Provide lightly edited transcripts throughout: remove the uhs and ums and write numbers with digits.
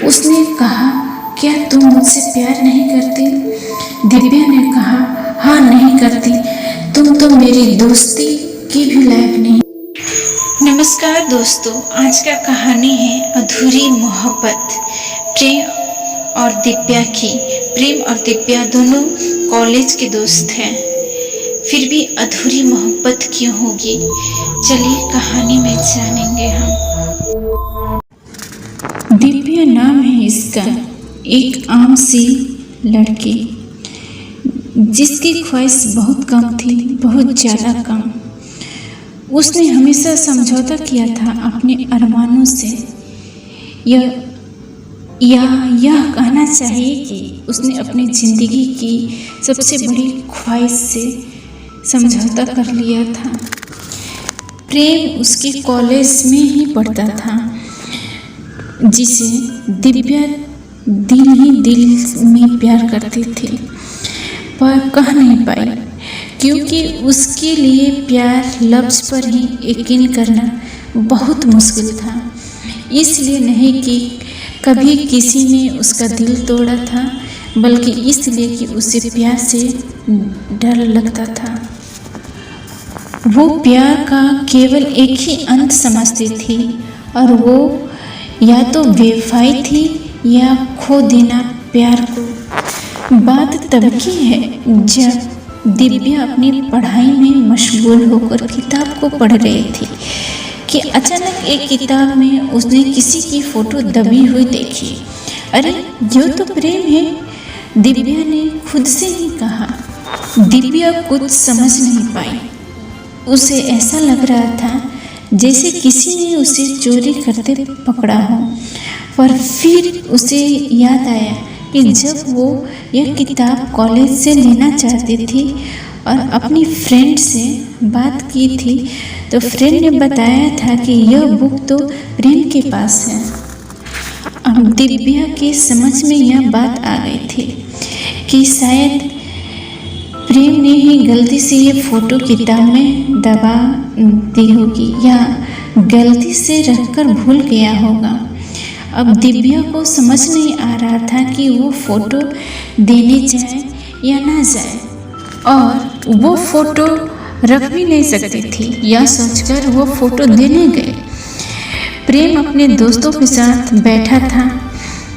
उसने कहा, क्या तुम मुझसे प्यार नहीं करती? दिव्या ने कहा, हाँ नहीं करती, तुम तो मेरी दोस्ती की भी लायक नहीं। नमस्कार दोस्तों, आज का कहानी है अधूरी मोहब्बत। प्रेम और दिव्या की। प्रेम और दिव्या दोनों कॉलेज के दोस्त हैं, फिर भी अधूरी मोहब्बत क्यों होगी? चलिए कहानी में जानेंगे हम। दिव्या नाम है इसका, एक आम सी लड़की जिसकी ख्वाहिश बहुत कम थी, बहुत ज़्यादा कम। उसने हमेशा समझौता किया था अपने अरमानों से। यह कहना चाहिए कि उसने अपनी ज़िंदगी की सबसे बड़ी ख्वाहिश से समझौता कर लिया था। प्रेम उसके कॉलेज में ही पढ़ता था, जिसे दिव्या दिल ही दिल में प्यार करती थी, पर कह नहीं पाई क्योंकि उसके लिए प्यार लफ्ज़ पर ही यकीन करना बहुत मुश्किल था। इसलिए नहीं कि कभी किसी ने उसका दिल तोड़ा था, बल्कि इसलिए कि उसे प्यार से डर लगता था। वो प्यार का केवल एक ही अंत समझती थी, और वो या तो बेवफाई थी या खो देना प्यार को। बात तब की है जब दिव्या अपनी पढ़ाई में मशगूल होकर किताब को पढ़ रही थी कि अचानक एक किताब में उसने किसी की फ़ोटो दबी हुई देखी। अरे यो तो प्रेम है, दिव्या ने खुद से ही कहा। दिव्या कुछ समझ नहीं पाई। उसे ऐसा लग रहा था जैसे किसी ने उसे चोरी करते पकड़ा हो। पर फिर उसे याद आया कि जब वो यह किताब कॉलेज से लेना चाहती थी और अपनी फ्रेंड से बात की थी, तो फ्रेंड ने बताया था कि यह बुक तो प्रेम के पास है। अब दिव्या की समझ में यह बात आ गई थी कि शायद प्रेम ने ही गलती से ये फ़ोटो किताब में दबा दी होगी, या गलती से रखकर भूल गया होगा। अब दिव्या को समझ नहीं आ रहा था कि वो फ़ोटो देने जाए या ना जाए, और वो फ़ोटो रख भी नहीं सकती थी। यह सोचकर वो फ़ोटो देने गए। प्रेम अपने दोस्तों के साथ बैठा था।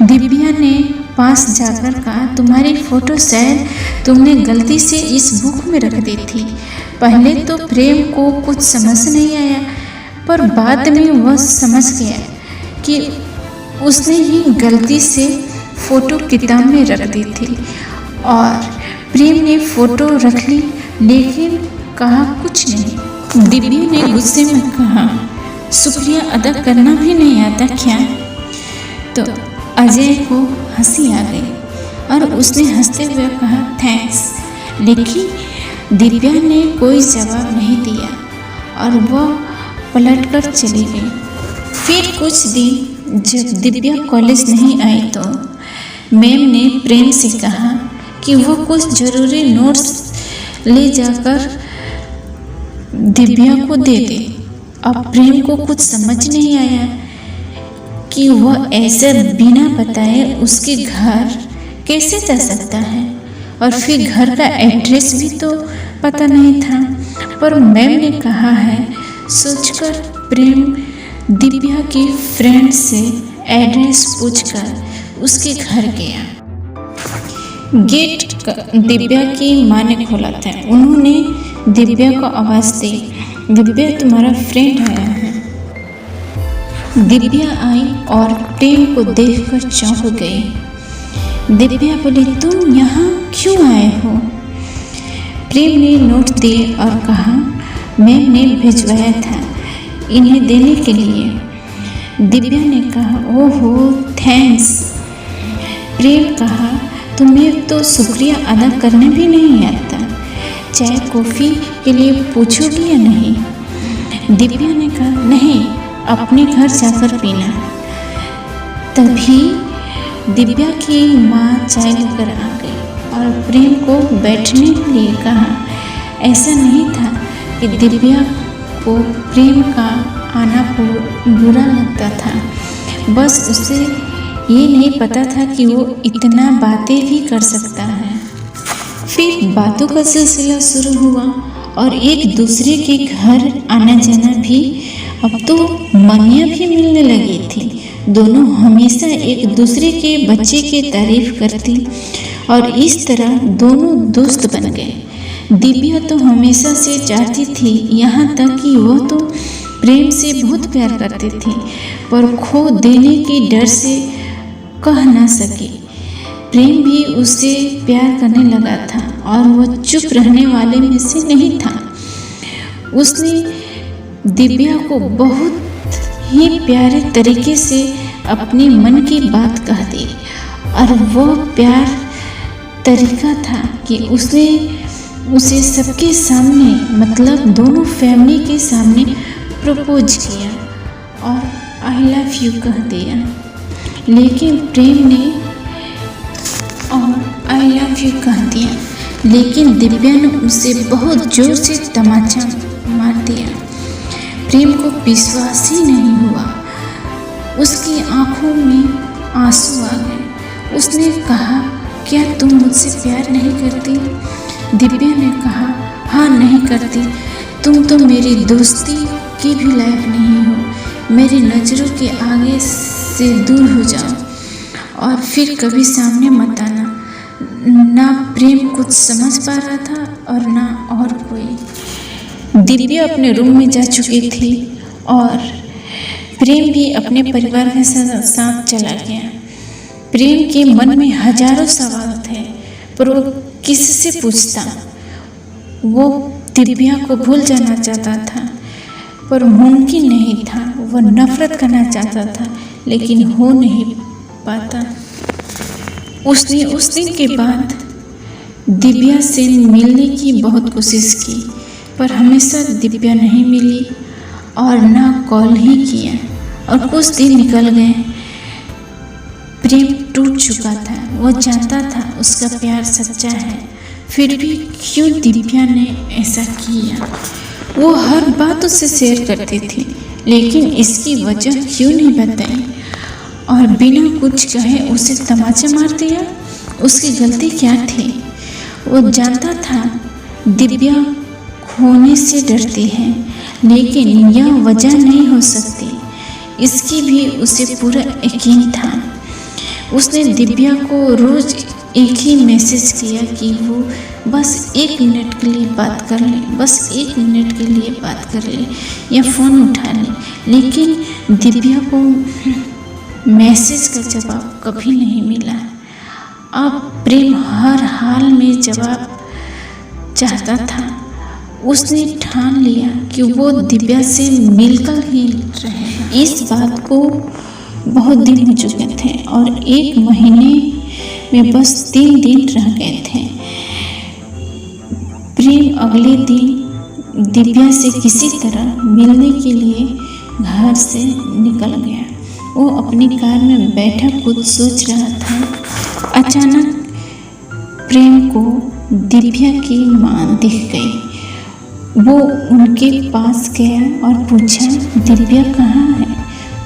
दिव्या ने पास जाकर कहा, तुम्हारी फ़ोटो शायद तुमने गलती से इस बुक में रख दी थी। पहले तो प्रेम को कुछ समझ नहीं आया, पर बाद में वह समझ गया कि उसने ही गलती से फ़ोटो किताब में रख दी थी। और प्रेम ने फ़ोटो रख ली, लेकिन कहा कुछ नहीं। दिव्या ने गुस्से में कहा, शुक्रिया अदा करना भी नहीं आता क्या? तो अजय को हंसी आ गई और उसने हंसते हुए कहा, थैंक्स। लेकिन दिव्या ने कोई जवाब नहीं दिया और वह पलटकर चली गई। फिर कुछ दिन जब दिव्या कॉलेज नहीं आई, तो मैम ने प्रेम से कहा कि वो कुछ ज़रूरी नोट्स ले जाकर दिव्या को दे दे। अब प्रेम को कुछ समझ नहीं आया कि वह ऐसे बिना बताए उसके घर कैसे जा सकता है, और फिर घर का एड्रेस भी तो पता नहीं था। पर मैम ने कहा है, सोचकर प्रेम दिव्या की फ्रेंड से एड्रेस पूछकर उसके घर गया। गेट दिव्या की माँ ने खोला था। उन्होंने दिव्या को आवाज़ दी, दिव्या तुम्हारा फ्रेंड आया है। दिव्या आई और प्रेम को देखकर चौंक गई। दिव्या बोली, तुम यहाँ क्यों आए हो? प्रेम ने नोट दिए और कहा, मैम ने भिजवाया था इन्हें देने के लिए। दिव्या ने कहा, ओहो थैंक्स। प्रेम कहा, तुम्हें तो शुक्रिया अदा करने भी नहीं आता, चाय कॉफ़ी के लिए पूछोगी या नहीं? दिव्या ने कहा, नहीं, अपने घर जाकर पीना। तभी दिव्या की माँ चाय लेकर आ गई और प्रेम को बैठने के लिए कहा। ऐसा नहीं था कि दिव्या को प्रेम का आना बुरा लगता था, बस उसे ये नहीं पता था कि वो इतना बातें भी कर सकता है। फिर बातों का सिलसिला शुरू हुआ और एक दूसरे के घर आना जाना भी। अब तो मनिया भी मिलने लगी थी। दोनों हमेशा एक दूसरे के बच्चे की तारीफ करती और इस तरह दोनों दोस्त बन गए। दिव्या तो हमेशा से चाहती थी, यहाँ तक कि वह तो प्रेम से बहुत प्यार करती थी, पर खो देने की डर से कह ना सकी। प्रेम भी उससे प्यार करने लगा था और वह चुप रहने वाले में से नहीं था। उसने दिव्या को बहुत ही प्यारे तरीके से अपने मन की बात कह दी और वह प्यार तरीका था कि उसने उसे सबके सामने, मतलब दोनों फैमिली के सामने प्रपोज किया और आई लव यू कह दिया। लेकिन प्रेम ने और आई लव यू कह दिया, लेकिन दिव्या ने उसे बहुत जोर से तमाचा मार दिया। प्रेम को विश्वास ही नहीं हुआ। उसकी आंखों में आंसू आ गए। उसने कहा, क्या तुम मुझसे प्यार नहीं करती? दिव्या ने कहा, हाँ नहीं करती। तुम तो मेरी दोस्ती की भी लायक नहीं हो। मेरी नज़रों के आगे से दूर हो जाओ और फिर कभी सामने मत आना। ना प्रेम कुछ समझ पा रहा था और ना और कोई। दिव्या अपने रूम में जा चुकी थी और प्रेम भी अपने परिवार के साथ चला गया। प्रेम के मन में हजारों सवाल थे, पर वो किससे पूछता? वो दिव्या को भूल जाना चाहता था, पर मुमकिन नहीं था। वह नफरत करना चाहता था, लेकिन हो नहीं पाता। उसने उस दिन के बाद दिव्या से मिलने की बहुत कोशिश की, पर हमेशा दिव्या नहीं मिली और ना कॉल ही किया। और कुछ दिन निकल गए। प्रेम टूट चुका था। वो जानता था उसका प्यार सच्चा है, फिर भी क्यों दिव्या ने ऐसा किया? वो हर बात उससे शेयर करती थी, लेकिन इसकी वजह क्यों नहीं बताई और बिना कुछ कहे उसे तमाचा मार दिया? उसकी गलती क्या थी? वो जानता था दिव्या खोने से डरती है, लेकिन यह वजह नहीं हो सकती। इसकी भी उसे पूरा यकीन था। उसने दिव्या को रोज एक ही मैसेज किया कि वो बस 1 मिनट के लिए बात कर ले, बस 1 मिनट के लिए बात कर ले या फ़ोन उठा ले। लेकिन दिव्या को मैसेज का जवाब कभी नहीं मिला। अब प्रेम हर हाल में जवाब चाहता था। उसने ठान लिया कि वो दिव्या से मिलकर ही रहेगा। इस बात को बहुत दिन हो चुके थे और 1 महीने में बस 3 दिन रह गए थे। प्रेम अगले दिन दिव्या से किसी तरह मिलने के लिए घर से निकल गया। वो अपनी कार में बैठा कुछ सोच रहा था। अचानक प्रेम को दिव्या की मां दिख गई। वो उनके पास गया और पूछा, दिव्या कहाँ है?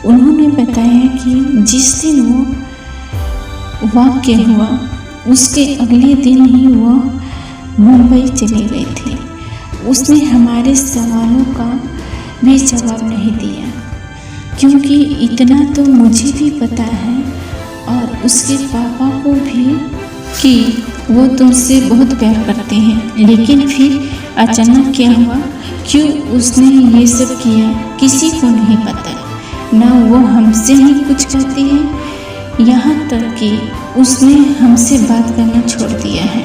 उन्होंने बताया कि जिस दिन वो वाक़या हुआ उसके अगले दिन ही वह मुंबई चली गई थी। उसने हमारे सवालों का भी जवाब नहीं दिया, क्योंकि इतना तो मुझे भी पता है और उसके पापा को भी कि वो तुमसे बहुत प्यार करते हैं। लेकिन फिर अचानक क्या हुआ, क्यों उसने ये सब किया, किसी को नहीं पता। ना वो हमसे ही कुछ कहती है, यहाँ तक कि उसने हमसे बात करना छोड़ दिया है,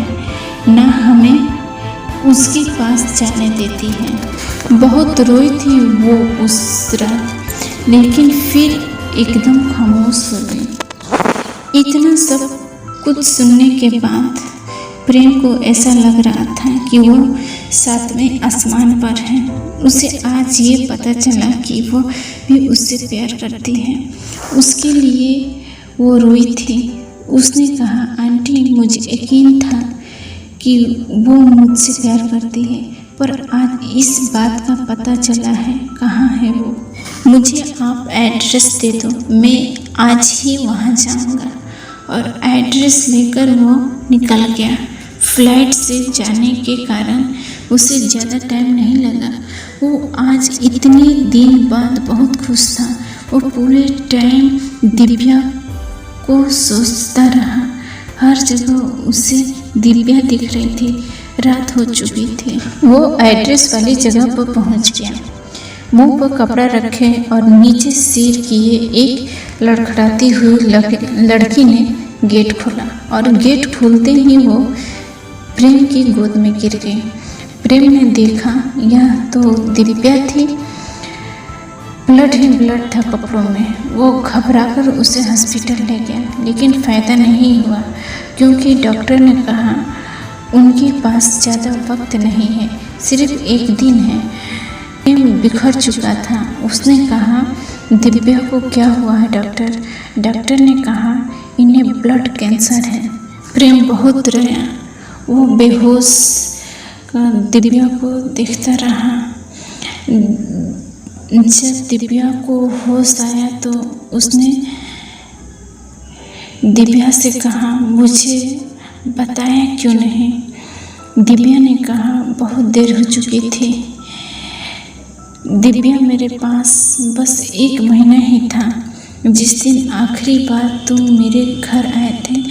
ना हमें उसके पास जाने देती है। बहुत रोई थी वो उस रात, लेकिन फिर एकदम खामोश हो गई। इतना सब कुछ सुनने के बाद प्रेम को ऐसा लग रहा था कि वो 7वें आसमान पर है। उसे आज ये पता चला कि वो भी उससे प्यार करती है। उसके लिए वो रोई थी। उसने कहा, आंटी मुझे यकीन था कि वो मुझसे प्यार करती है, पर आज इस बात का पता चला है। कहाँ है वो? मुझे आप एड्रेस दे दो, मैं आज ही वहाँ जाऊँगा। और एड्रेस लेकर वो निकल गया। फ्लाइट से जाने के कारण उसे ज़्यादा टाइम नहीं लगा। वो आज इतने दिन बाद बहुत खुश था। वो पूरे टाइम दिव्या को सोचता रहा। हर जगह उसे दिव्या दिख रही थी। रात हो चुकी थी। वो एड्रेस वाली जगह पर पहुंच गया। मुंह पर कपड़ा रखे और नीचे सिर किए एक लड़खड़ाती हुई लड़की ने गेट खोला और गेट खोलते ही वो प्रेम की गोद में गिर गई। प्रेम ने देखा यह तो दिव्या थी। ब्लड ही ब्लड था कपड़ों में। वो घबराकर उसे हॉस्पिटल ले गया, लेकिन फ़ायदा नहीं हुआ क्योंकि डॉक्टर ने कहा उनके पास ज़्यादा वक्त नहीं है, सिर्फ एक दिन है। प्रेम बिखर चुका था। उसने कहा दिव्या को क्या हुआ है डॉक्टर? डॉक्टर ने कहा इन्हें ब्लड कैंसर है। प्रेम बहुत रोया। वो बेहोश दिव्या को देखता रहा। जब दिव्या को होश आया तो उसने दिव्या से कहा मुझे बताया क्यों नहीं? दिव्या ने कहा बहुत देर हो चुकी थी। दिव्या मेरे पास बस 1 महीना ही था। जिस दिन आखिरी बार तुम मेरे घर आए थे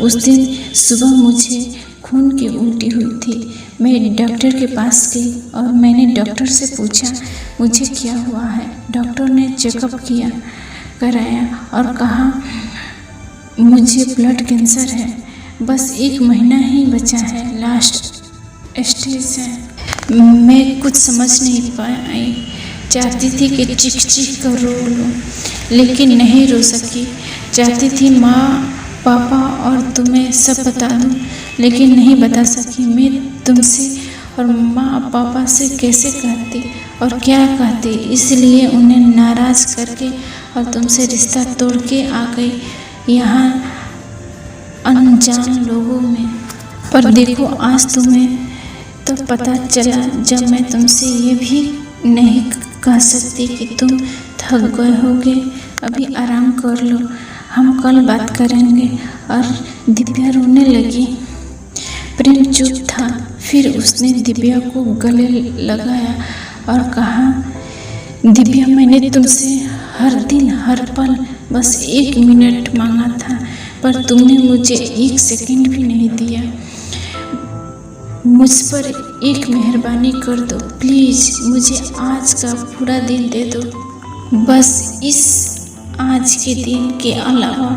उस दिन सुबह मुझे खून की उल्टी हुई थी। मैं डॉक्टर के पास गई और मैंने डॉक्टर से पूछा मुझे क्या हुआ है। डॉक्टर ने चेकअप कराया और कहा मुझे ब्लड कैंसर है। बस 1 महीना ही बचा है, लास्ट स्टेज है। मैं कुछ समझ नहीं पाई। चाहती थी कि चीख कर रो लूँ, लेकिन नहीं रो सकी। चाहती थी माँ पापा और तुम्हें सब बता दूँ, लेकिन नहीं बता सकी। मैं तुमसे और माँ पापा से कैसे कहती और क्या कहती, इसलिए उन्हें नाराज़ करके और तुमसे रिश्ता तोड़ के आ गई यहाँ अनजान लोगों में। पर देखो आज तुम्हें तो पता चला। जब मैं तुमसे ये भी नहीं कह सकती कि तुम थक गए होगे, अभी आराम कर लो, हम कल बात करेंगे। और दिव्या रोने लगी। प्रेम चुप था। फिर उसने दिव्या को गले लगाया और कहा दिव्या मैंने तुमसे हर दिन हर पल बस 1 मिनट मांगा था, पर तुमने मुझे 1 सेकंड भी नहीं दिया। मुझ पर एक मेहरबानी कर दो प्लीज़। मुझे आज का पूरा दिन दे दो। बस इस आज के दिन के अलावा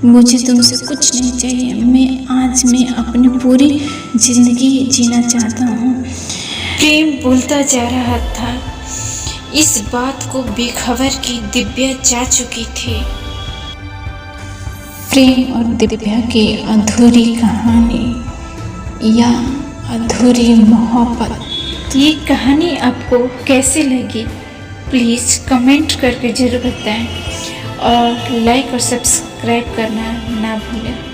मुझे तुमसे कुछ नहीं चाहिए। मैं अपनी पूरी ज़िंदगी जीना चाहता हूँ। प्रेम बोलता जा रहा था। इस बात को बेखबर की दिव्या जा चुकी थी। प्रेम और दिव्या की अधूरी कहानी या अधूरी मोहब्बत। ये कहानी आपको कैसे लगी प्लीज़ कमेंट करके ज़रूर बताएं और लाइक और सब्सक्राइब करना ना भूलें।